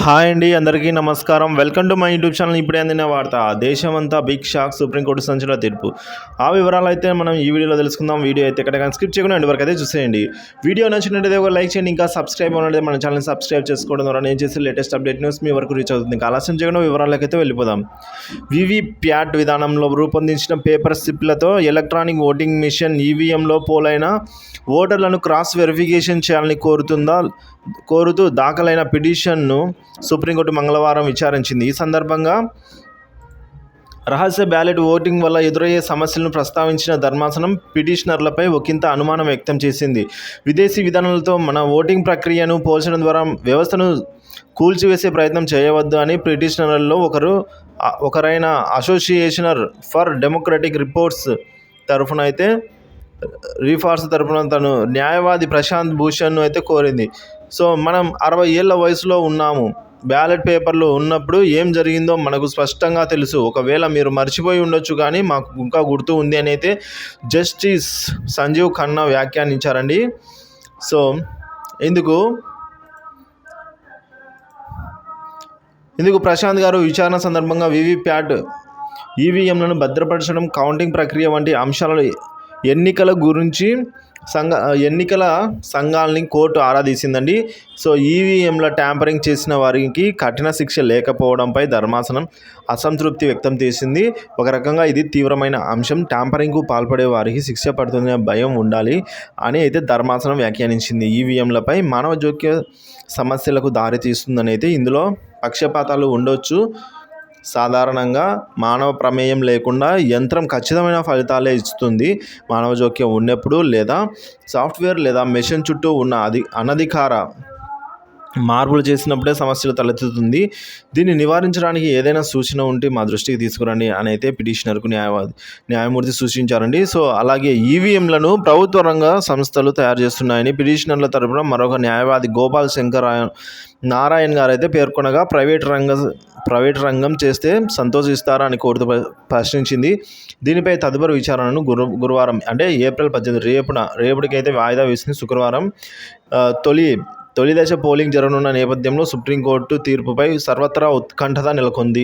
Hi అండి, అందరికీ నమస్కారం. Welcome to my YouTube channel. ఇప్పుడే అందిన వార్త. దేశమంతా బిగ్ షాక్, సుప్రీంకోర్టు సంచలన తీర్పు. ఆ వివరాలు అయితే మనం ఈ వీడియోలో తెలుసుకుందాం. వీడియో అయితే ఎక్కడ స్కిప్ చేయకుండా ఎండ్ వరకు అయితే చూసేయండి. వీడియో నచ్చినట్టయితే ఒక లైక్ చేయండి. ఇంకా సబ్స్క్రైబ్ అవ్వనట్లయితే మన ఛానల్ సబ్స్క్రైబ్ చేసుకోవడం ద్వారా నేను చేసే లేటెస్ట్ అప్డేట్ న్యూస్ మీ వరకు రీచ్ అవుతుంది. ఇంకా ఆలస్యం చేయకుండా వివరాలకు అయితే వెళ్ళిపోదాం. వీవీప్యాట్ విధానంలో రూపొందించిన పేపర్ స్లిప్లతో ఎలక్ట్రానిక్ ఓటింగ్ మిషన్ ఈవీఎంలో పోలైన ఓటర్లను క్రాస్ వెరిఫికేషన్ చేయాలని కోరుతూ దాఖలైన పిటిషన్ను సుప్రీంకోర్టు మంగళవారం విచారించింది. ఈ సందర్భంగా రహస్య బ్యాలెట్ ఓటింగ్ వల్ల ఎదురయ్యే సమస్యలను ప్రస్తావించిన ధర్మాసనం పిటిషనర్లపై ఒకంత అనుమానం వ్యక్తం చేసింది. విదేశీ విధానాలతో మన ఓటింగ్ ప్రక్రియను పోల్చడం ద్వారా వ్యవస్థను కూల్చివేసే ప్రయత్నం చేయవద్దు అని పిటిషనర్లలో ఒకరైన అసోసియేషన్ ఫర్ డెమోక్రటిక్ రిఫార్మ్స్ తరఫున తను న్యాయవాది ప్రశాంత్ భూషణ్ను అయితే కోరింది. సో మనం 60 ఏళ్ల వయసులో ఉన్నాము. బ్యాలెట్ పేపర్లు ఉన్నప్పుడు ఏం జరిగిందో మనకు స్పష్టంగా తెలుసు. ఒకవేళ మీరు మర్చిపోయి ఉండొచ్చు, కానీ మాకు ఇంకా గుర్తు ఉంది అని అయితే జస్టిస్ సంజీవ్ ఖన్నా వ్యాఖ్యానించారండి. సో ఇందుకు ప్రశాంత్ గారు విచారణ సందర్భంగా వీవీప్యాట్ ఈవీఎంలను భద్రపరచడం, కౌంటింగ్ ప్రక్రియ వంటి అంశాలను ఎన్నికల సంఘాలని కోర్టు ఆరా తీసిందండి. సో ఈవీఎంల ట్యాంపరింగ్ చేసిన వారికి కఠిన శిక్ష లేకపోవడంపై ధర్మాసనం అసంతృప్తి వ్యక్తం చేసింది. ఒక రకంగా ఇది తీవ్రమైన అంశం. ట్యాంపరింగ్కు పాల్పడే వారికి శిక్ష పడుతుందనే భయం ఉండాలి అని అయితే ధర్మాసనం వ్యాఖ్యానించింది. ఈవీఎంలపై మానవ జోక్య సమస్యలకు దారితీస్తుందని అయితే ఇందులో పక్షపాతాలు ఉండొచ్చు. సాధారణంగా మానవ ప్రమేయం లేకుండా యంత్రం ఖచ్చితమైన ఫలితాలే ఇస్తుంది. మానవ జోక్యం ఉన్నప్పుడు లేదా సాఫ్ట్వేర్ లేదా మెషిన్ చుట్టూ ఉన్న అనధికార మార్పులు చేసినప్పుడే సమస్యలు తలెత్తుతుంది. దీన్ని నివారించడానికి ఏదైనా సూచన ఉంటే మా దృష్టికి తీసుకురండి అని అయితే పిటిషనర్కు న్యాయమూర్తి సూచించారండి. సో అలాగే ఈవీఎంలను ప్రభుత్వ రంగ సంస్థలు తయారు చేస్తున్నాయని పిటిషనర్ల తరపున మరొక న్యాయవాది గోపాల్ శంకర్ నారాయణ్ గారు అయితే పేర్కొనగా, ప్రైవేట్ రంగం చేస్తే సంతోషిస్తారా అని కోర్టు ప్రశ్నించింది. దీనిపై తదుపరి విచారణను గురువారం అంటే ఏప్రిల్ 18 రేపటికైతే వాయిదా వేసింది. శుక్రవారం తొలి దశ పోలింగ్ జరగనున్న నేపథ్యంలో సుప్రీంకోర్టు తీర్పుపై సర్వత్రా ఉత్కంఠత నెలకొంది.